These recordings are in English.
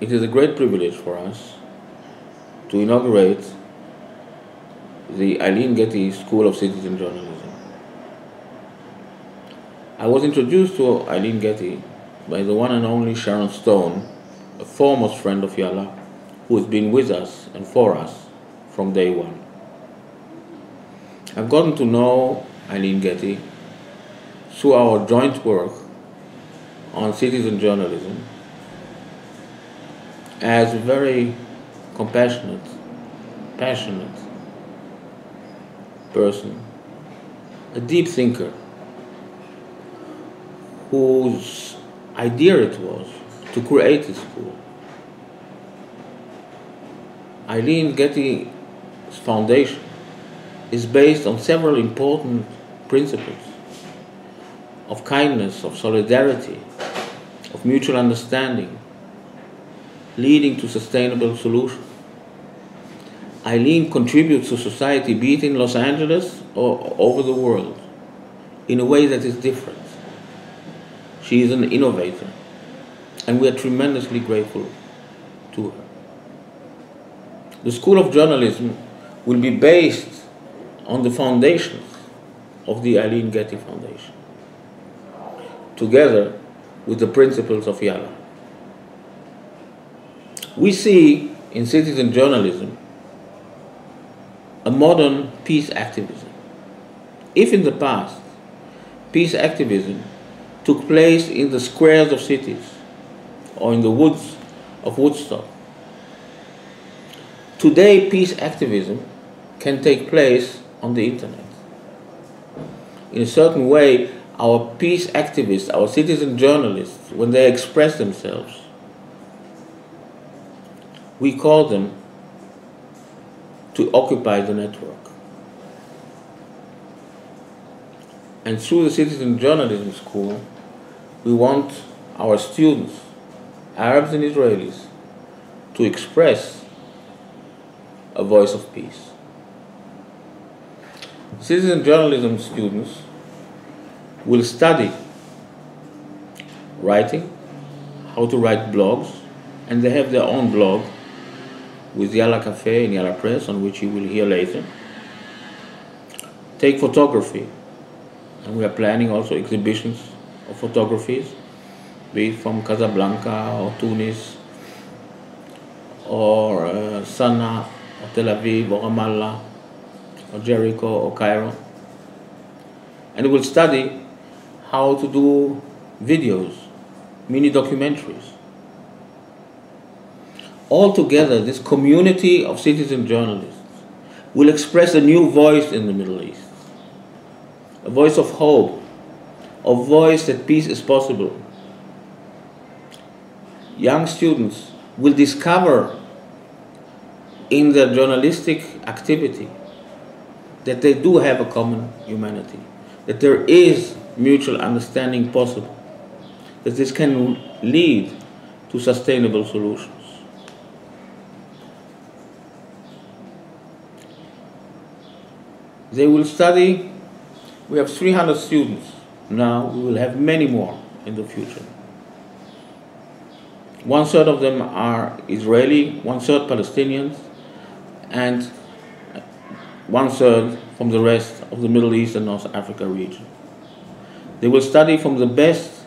it is a great privilege for us to inaugurate the Aileen Getty School of Citizen Journalism. I was introduced to Aileen Getty by the one and only Sharon Stone, a foremost friend of YaLa, who has been with us and for us from day one. I've gotten to know Aileen Getty through our joint work on citizen journalism as a very compassionate, passionate person, a deep thinker, whose idea it was to create a school. Aileen Getty's foundation is based on several important principles of kindness, of solidarity, of mutual understanding, leading to sustainable solutions. Aileen contributes to society, be it in Los Angeles or over the world, in a way that is different. She is an innovator, and we are tremendously grateful to her. The School of Journalism will be based on the foundations of the Aileen Getty Foundation, together with the principles of YaLa. We see in citizen journalism a modern peace activism. If in the past peace activism took place in the squares of cities or in the woods of Woodstock, today peace activism can take place on the internet. In a certain way, our peace activists, our citizen journalists, when they express themselves, we call them to occupy the network. And through the Citizen Journalism School, we want our students, Arabs and Israelis, to express a voice of peace. Citizen journalism students will study writing, how to write blogs, and they have their own blog with YaLa Cafe and YaLa Press, on which you will hear later. Take photography, and we are planning also exhibitions of photographies, be it from Casablanca or Tunis or Sana'a or Tel Aviv or Ramallah or Jericho or Cairo. And we'll study how to do videos, mini documentaries. Altogether, this community of citizen journalists will express a new voice in the Middle East, a voice of hope, a voice that peace is possible. Young students will discover in their journalistic activity that they do have a common humanity, that there is mutual understanding possible, that this can lead to sustainable solutions. They will study, we have 300 students now, we will have many more in the future. 1/3 of them are Israeli, 1/3 Palestinians, and 1/3 from the rest of the Middle East and North Africa region. They will study from the best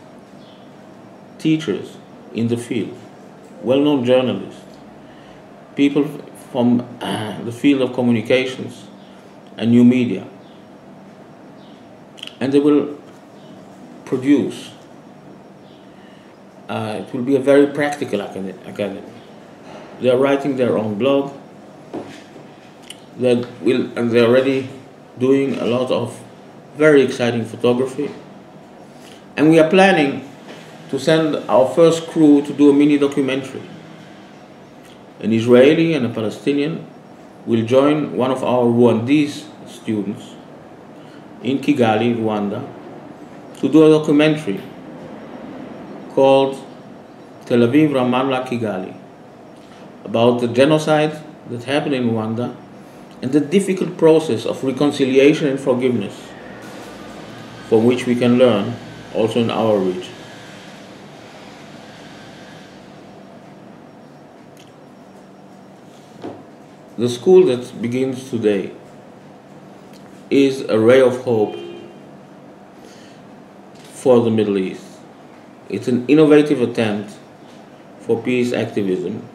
teachers in the field, well-known journalists, people from the field of communications and new media. And they will produce. It will be a very practical academy. They are writing their own blog. And they're already doing a lot of very exciting photography. And we are planning to send our first crew to do a mini documentary. An Israeli and a Palestinian will join one of our Rwandese students in Kigali, Rwanda, to do a documentary called Tel Aviv, Ramallah, Kigali, about the genocide that happened in Rwanda and the difficult process of reconciliation and forgiveness from which we can learn also in our region. The school that begins today is a ray of hope for the Middle East. It's an innovative attempt for peace activism,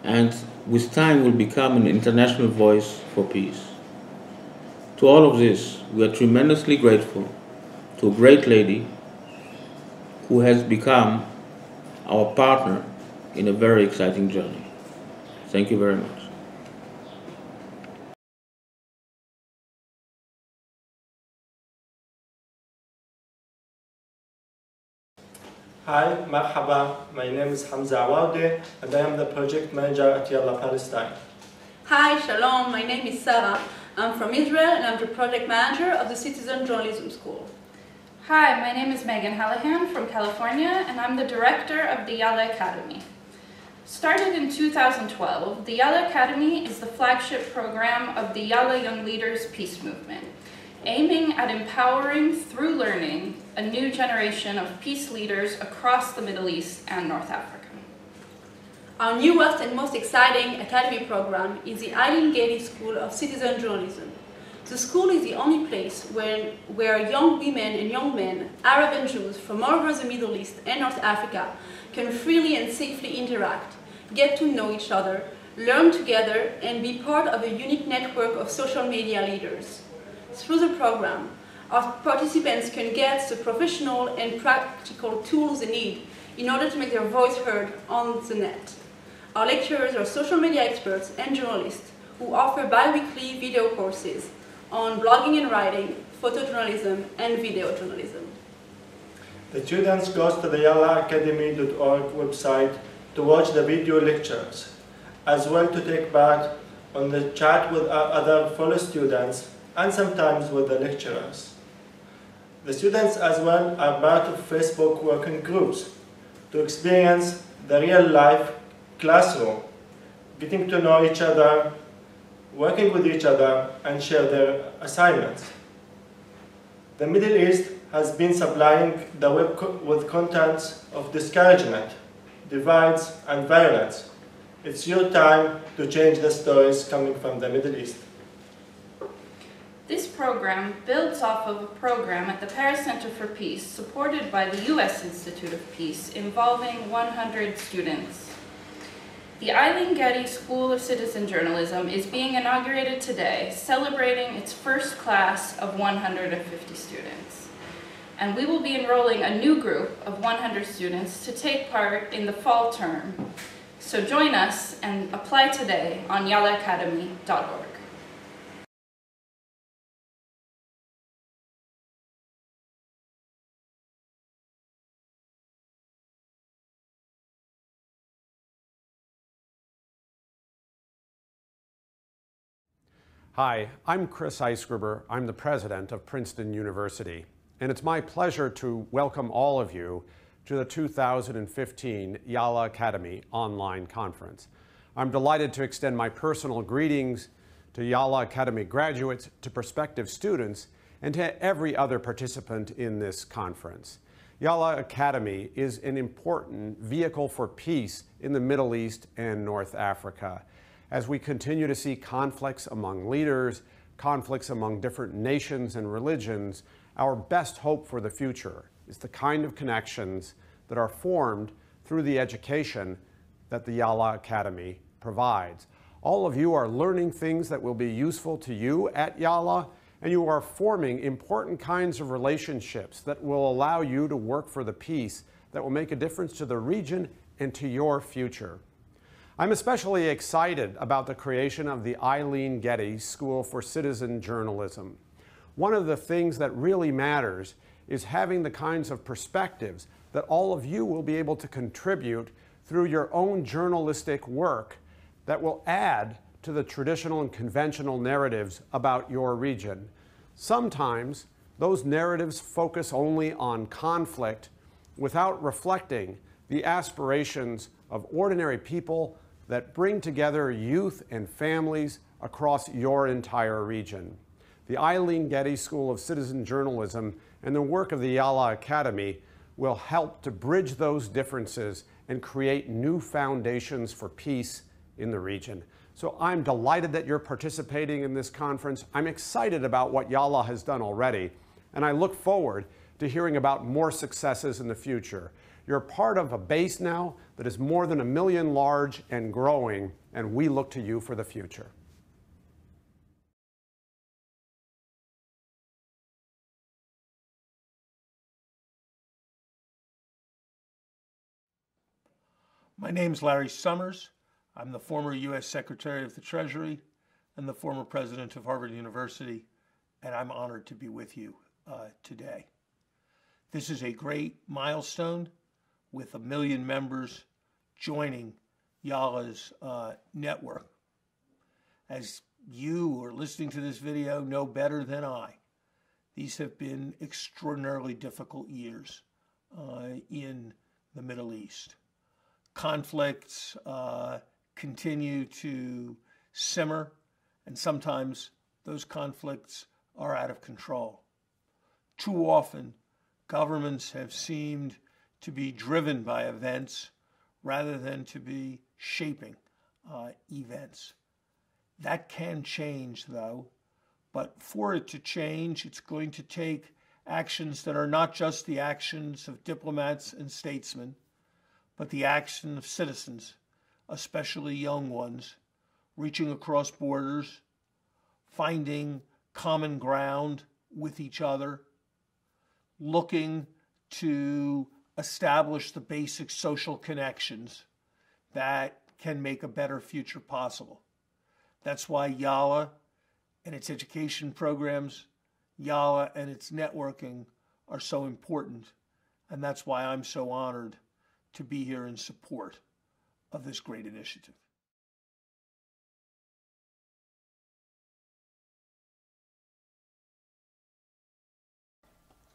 and with time will become an international voice for peace. To all of this, we are tremendously grateful to a great lady who has become our partner in a very exciting journey. Thank you very much. Hi, marhaba. My name is Hamza Awaude and I am the project manager at YaLa Palestine. Hi, shalom. My name is Sarah. I'm from Israel and I'm the project manager of the Citizen Journalism School. Hi, my name is Megan Hallahan from California and I'm the director of the YaLa Academy. Started in 2012, the YaLa Academy is the flagship program of the YaLa Young Leaders Peace Movement, aiming at empowering through learning a new generation of peace leaders across the Middle East and North Africa. Our newest and most exciting academy program is the Aileen Getty School of Citizen Journalism. The school is the only place where young women and young men, Arab and Jews from all over the Middle East and North Africa can freely and safely interact, get to know each other, learn together, and be part of a unique network of social media leaders. Through the program, our participants can get the professional and practical tools they need in order to make their voice heard on the net. Our lecturers are social media experts and journalists who offer bi-weekly video courses on blogging and writing, photojournalism, and video journalism. The students go to the YaLaacademy.org website to watch the video lectures, as well to take part on the chat with other fellow students and sometimes with the lecturers. The students as well are part of Facebook working groups to experience the real-life classroom, getting to know each other, working with each other, and share their assignments. The Middle East has been supplying the web with contents of discouragement, divides, and violence. It's your time to change the stories coming from the Middle East. This program builds off of a program at the Paris Center for Peace supported by the U.S. Institute of Peace involving 100 students. The Aileen Getty School of Citizen Journalism is being inaugurated today, celebrating its first class of 150 students. And we will be enrolling a new group of 100 students to take part in the fall term. So join us and apply today on YaLaacademy.org. Hi, I'm Chris Eisgruber. I'm the president of Princeton University, and it's my pleasure to welcome all of you to the 2015 YaLa Academy online conference. I'm delighted to extend my personal greetings to YaLa Academy graduates, to prospective students, and to every other participant in this conference. YaLa Academy is an important vehicle for peace in the Middle East and North Africa. As we continue to see conflicts among leaders, conflicts among different nations and religions, our best hope for the future is the kind of connections that are formed through the education that the YaLa Academy provides. All of you are learning things that will be useful to you at YaLa, and you are forming important kinds of relationships that will allow you to work for the peace that will make a difference to the region and to your future. I'm especially excited about the creation of the Aileen Getty School for Citizen Journalism. One of the things that really matters is having the kinds of perspectives that all of you will be able to contribute through your own journalistic work that will add to the traditional and conventional narratives about your region. Sometimes those narratives focus only on conflict without reflecting the aspirations of ordinary people that bring together youth and families across your entire region. The Aileen Getty School of Citizen Journalism and the work of the YaLa Academy will help to bridge those differences and create new foundations for peace in the region. So I'm delighted that you're participating in this conference. I'm excited about what YaLa has done already, and I look forward to hearing about more successes in the future. You're part of a base now that is more than 1 million large and growing, and we look to you for the future. My name's Larry Summers. I'm the former U.S. Secretary of the Treasury and the former president of Harvard University, and I'm honored to be with you today. This is a great milestone with 1 million members joining YaLa's network. As you who are listening to this video know better than I, these have been extraordinarily difficult years in the Middle East. Conflicts continue to simmer, and sometimes those conflicts are out of control. Too often, governments have seemed to be driven by events rather than to be shaping events. That can change, though, but for it to change, it's going to take actions that are not just the actions of diplomats and statesmen, but the action of citizens, especially young ones, reaching across borders, finding common ground with each other, looking to establish the basic social connections that can make a better future possible. That's why YaLa and its education programs, YaLa and its networking are so important, and that's why I'm so honored to be here in support of this great initiative.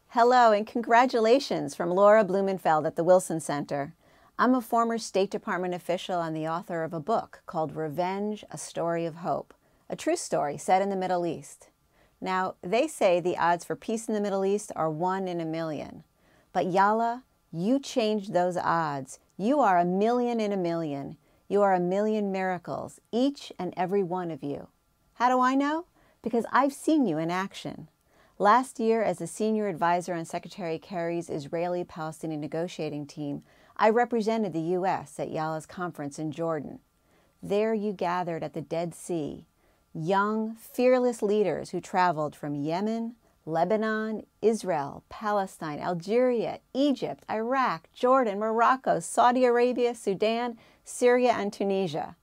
Hello and congratulations from Laura Blumenfeld at the Wilson Center. I'm a former State Department official and the author of a book called Revenge, A Story of Hope, a true story set in the Middle East. Now, they say the odds for peace in the Middle East are 1 in 1 million. But YaLa, you changed those odds. You are 1 million in 1 million. You are 1 million miracles, each and every one of you. How do I know? Because I've seen you in action. Last year, as a senior advisor on Secretary Kerry's Israeli-Palestinian negotiating team, I represented the U.S. at YaLa's conference in Jordan. There you gathered at the Dead Sea, young, fearless leaders who traveled from Yemen, Lebanon, Israel, Palestine, Algeria, Egypt, Iraq, Jordan, Morocco, Saudi Arabia, Sudan, Syria, and Tunisia.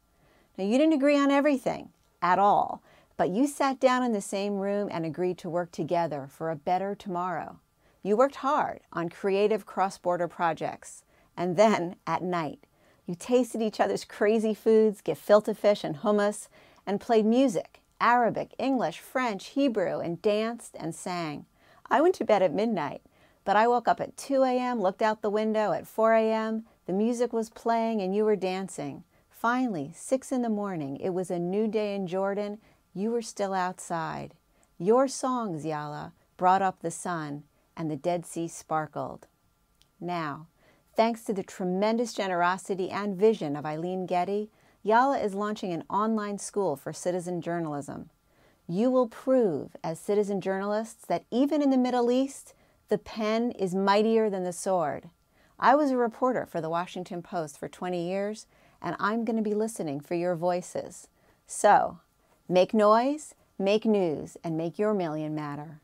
Now, you didn't agree on everything at all, but you sat down in the same room and agreed to work together for a better tomorrow. You worked hard on creative cross-border projects, and then, at night, you tasted each other's crazy foods, gefilte fish and hummus, and played music, Arabic, English, French, Hebrew, and danced and sang. I went to bed at midnight, but I woke up at 2 a.m., looked out the window at 4 a.m., the music was playing and you were dancing. Finally, 6 in the morning, it was a new day in Jordan, you were still outside. Your songs, YaLa, brought up the sun and the Dead Sea sparkled. Now, thanks to the tremendous generosity and vision of Aileen Getty, YaLa is launching an online school for citizen journalism. You will prove, as citizen journalists, that even in the Middle East, the pen is mightier than the sword. I was a reporter for the Washington Post for 20 years, and I'm going to be listening for your voices. So, make noise, make news, and make your million matter.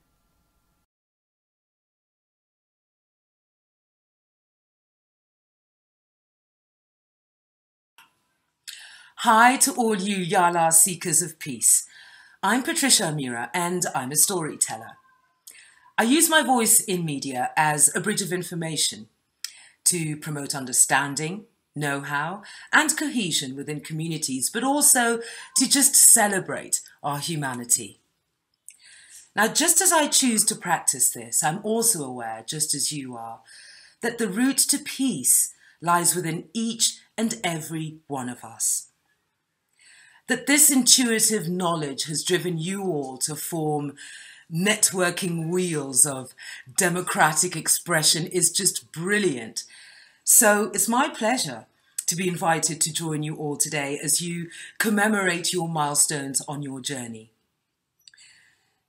Hi to all you YaLa seekers of peace. I'm Patricia Amira and I'm a storyteller. I use my voice in media as a bridge of information to promote understanding, know-how and cohesion within communities, but also to just celebrate our humanity. Now, just as I choose to practice this, I'm also aware, just as you are, that the route to peace lies within each and every one of us. That this intuitive knowledge has driven you all to form networking wheels of democratic expression is just brilliant. So it's my pleasure to be invited to join you all today as you commemorate your milestones on your journey.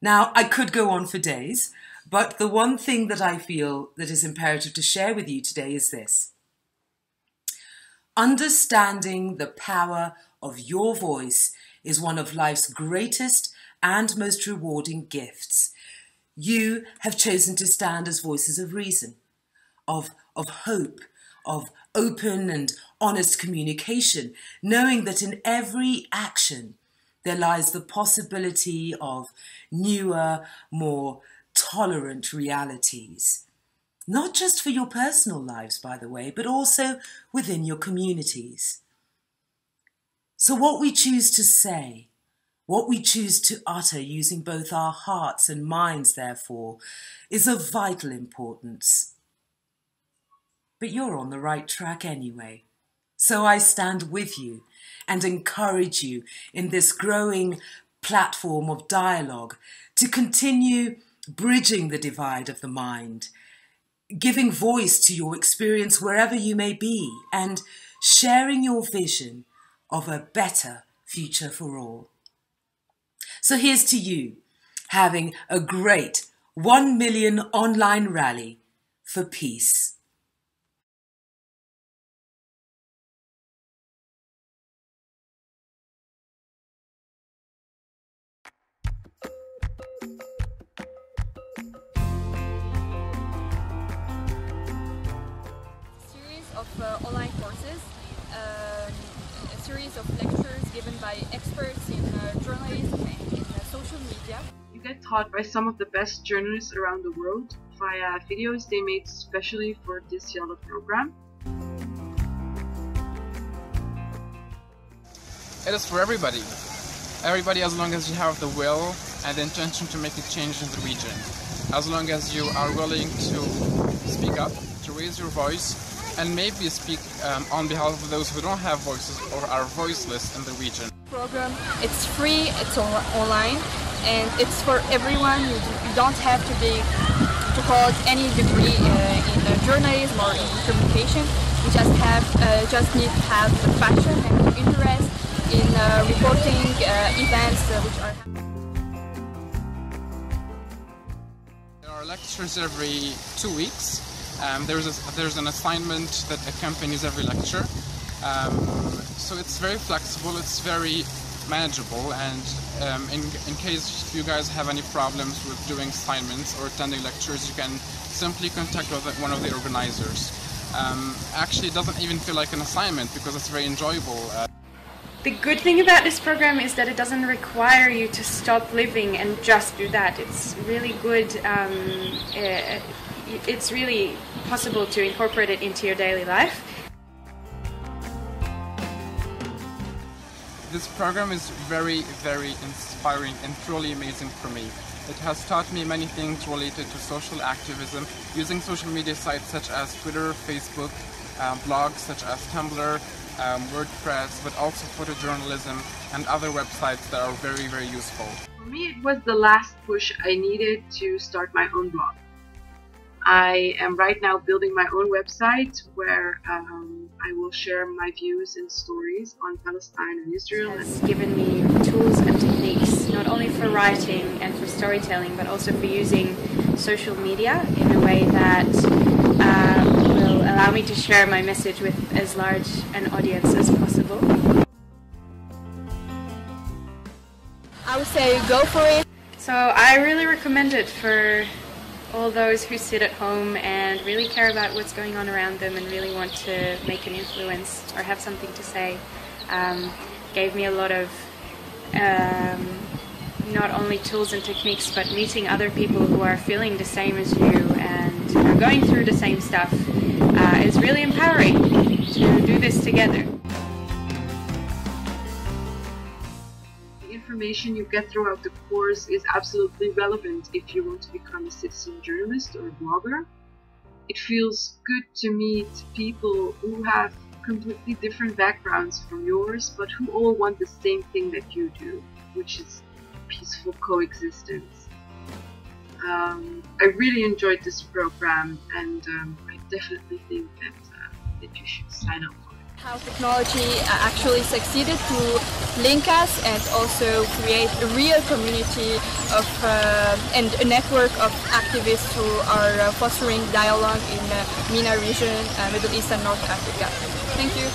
Now, I could go on for days, but the one thing that I feel that is imperative to share with you today is this. Understanding the power of your voice is one of life's greatest and most rewarding gifts. You have chosen to stand as voices of reason, of hope, of open and honest communication, knowing that in every action there lies the possibility of newer, more tolerant realities. Not just for your personal lives, by the way, but also within your communities. So what we choose to say, what we choose to utter using both our hearts and minds, therefore, is of vital importance. But you're on the right track anyway. So I stand with you and encourage you in this growing platform of dialogue to continue bridging the divide of the mind, giving voice to your experience wherever you may be, and sharing your vision of a better future for all. So here's to you, having a great 1 million online rally for peace. Online courses, a series of lectures given by experts in journalism and in social media. You get taught by some of the best journalists around the world via videos they made especially for this YaLa program. It is for everybody. Everybody, as long as you have the will and the intention to make a change in the region. As long as you are willing to speak up, to raise your voice, and maybe speak on behalf of those who don't have voices or are voiceless in the region. Program, it's free, it's online, and it's for everyone. You don't have to hold any degree in journalism or in communication. You just need to have the passion and the interest in reporting events which are happening. There are lectures every 2 weeks. There's an assignment that accompanies every lecture, so it's very flexible, it's very manageable, and in case you guys have any problems with doing assignments or attending lectures, you can simply contact one of the organizers. Actually, it doesn't even feel like an assignment because it's very enjoyable. The good thing about this program is that it doesn't require you to stop living and just do that. It's really good. It's really possible to incorporate it into your daily life. This program is very, very inspiring and truly amazing for me. It has taught me many things related to social activism, using social media sites such as Twitter, Facebook, blogs such as Tumblr, WordPress, but also photojournalism and other websites that are very, very useful. For me, it was the last push I needed to start my own blog. I am right now building my own website where I will share my views and stories on Palestine and Israel. It has given me tools and techniques, not only for writing and for storytelling, but also for using social media in a way that will allow me to share my message with as large an audience as possible. I would say go for it. So I really recommend it for all those who sit at home and really care about what's going on around them and really want to make an influence or have something to say. Gave me a lot of not only tools and techniques, but meeting other people who are feeling the same as you and are going through the same stuff is really empowering to do this together. Information you get throughout the course is absolutely relevant if you want to become a citizen journalist or a blogger. It feels good to meet people who have completely different backgrounds from yours, but who all want the same thing that you do, which is peaceful coexistence. I really enjoyed this program, and I definitely think that you should sign up for it. How technology actually succeeded to link us and also create a real community of and a network of activists who are fostering dialogue in the MENA region, Middle East and North Africa. Thank you.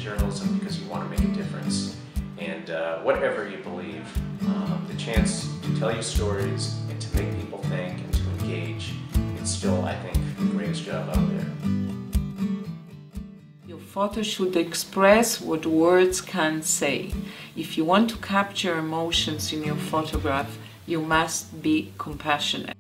Journalism because you want to make a difference, and whatever you believe, the chance to tell you stories and to make people think and to engage, it's still, I think, the greatest job out there. Your photo should express what words can't say. If you want to capture emotions in your photograph, you must be compassionate.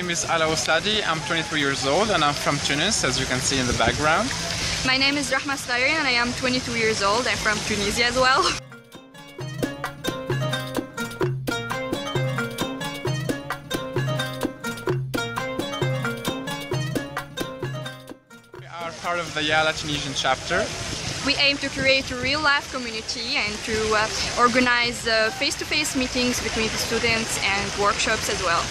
name is YaLa, I'm 23 years old and I'm from Tunis, as you can see in the background. My name is Rahma Stari and I am 22 years old. I'm from Tunisia as well. We are part of the YaLa Tunisian chapter. We aim to create a real-life community and to organize face-to-face meetings between the students and workshops as well.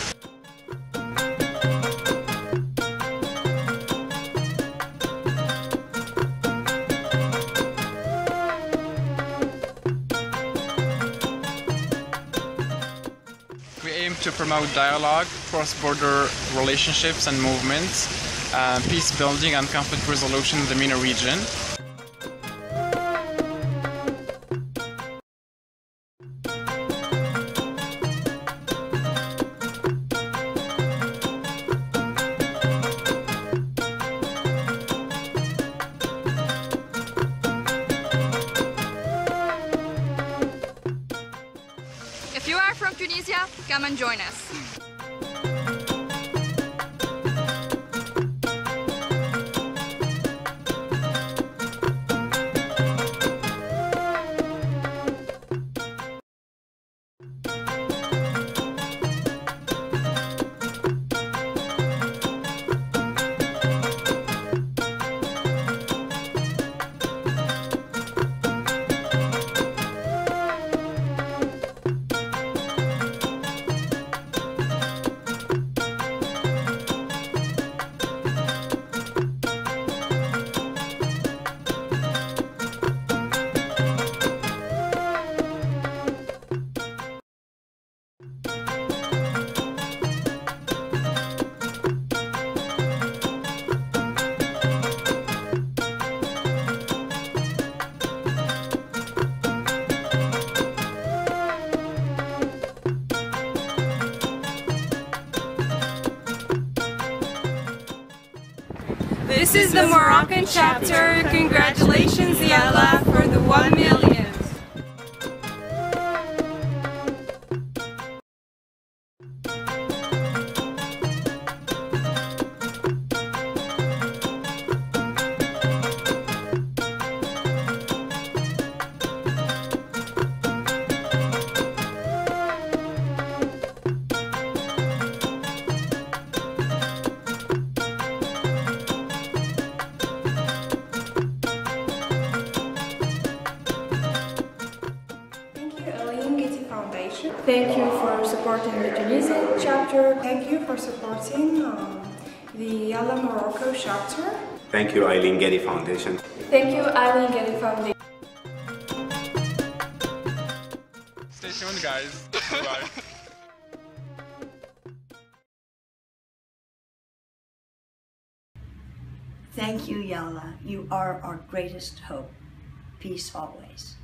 We aim to promote dialogue, cross-border relationships and movements, peace building and conflict resolution in the MENA region. If you are from Tunisia, come and join us. This is the Moroccan chapter. Congratulations, YaLa, for the 1 million. Thank you for supporting the Tunisian chapter. Thank you for supporting the YaLa Morocco chapter. Thank you, Aileen Getty Foundation. Thank you, Aileen Getty Foundation. Stay tuned, guys. Bye. Thank you, YaLa. You are our greatest hope. Peace always.